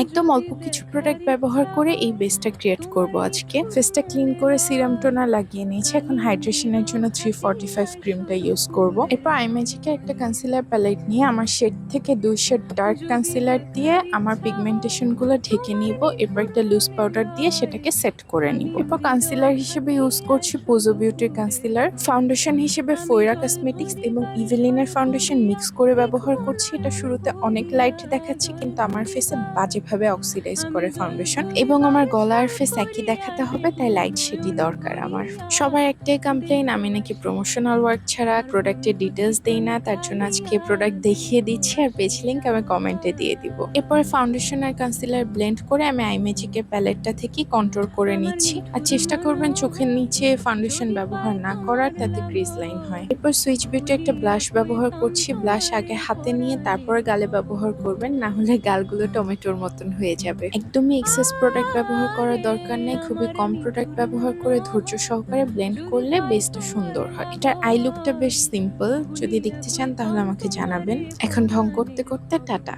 একদম অল্প কিছু প্রোডাক্ট ব্যবহার করে এই বেসটা ক্রিয়েট করব আজকে। ফেসটা ক্লিন করে সিরাম টোনার লাগিয়ে নিয়েছি। এখন হাইড্রেশনের জন্য 345 ক্রিমটা ইউজ করব। এরপর আইম্যাজিকের একটা কনসিলার প্যালেট নিয়ে আমার শেড থেকে 2 শেড ডার্ক কনসিলার দিয়ে আমার পিগমেন্টেশন গুলো ঢেকে নিব। এরপর একটা লুজ পাউডার দিয়ে সেটাকে সেট করে নিব। এরপর কনসিলার হিসেবে ইউজ করছি পুজো বিউটির কনসিলার। ফাউন্ডেশন হিসেবে ফোয়রা কসমেটিক্স এবং ইভেলিনের ফাউন্ডেশন মিক্স করে ব্যবহার করছি। এটা শুরুতে অনেক লাইট দেখাচ্ছে, কিন্তু আমার ফেসে বাজেভাবে অক্সিডাইজ করে ফাউন্ডেশন, এবং আমার গলা আর ফেস একই দেখাতে হবে, তাই লাইট শেডই দরকার আমার। সবার একটাই কমপ্লেইন, আমি নাকি প্রমোশনাল ওয়ার্ক ছাড়া প্রোডাক্টের ডিটেলস দেই না। তার জন্য আজকে প্রোডাক্ট দেখিয়ে দিচ্ছি, আর পেজ লিংক আমি কমেন্টে দিয়ে দিব। এরপরে ফাউন্ডেশন আর কনসিলার ব্লেন্ড করে আমি আইম্যাজিকের প্যালেটটা থেকে কন্ট্রোল করে নিচ্ছি। আর চেষ্টা করবেন চোখের নিচে ফাউন্ডেশন ব্যবহার না করার, তাতে ক্রিজ লাইন হয়। এরপর সুইচ বিউটি একটা ব্লাশ ব্যবহার করছি। ব্লাশ আগে হাতে নিয়ে তারপরে গালে ব্যবহার করবেন, না হলে গালগুলো টমেটোর মতন হয়ে যাবে। একদমই এক্সেস প্রোডাক্ট ব্যবহার করার দরকার নেই। খুবই কম প্রোডাক্ট ব্যবহার করে ধৈর্য সহকারে ব্লেন্ড করলে বেসটা সুন্দর হয়। এটার আই লুকটা বেশ সিম্পল। যদি দেখতে চান তাহলে আমাকে জানাবেন। এখন ঢং করতে করতে টাটা।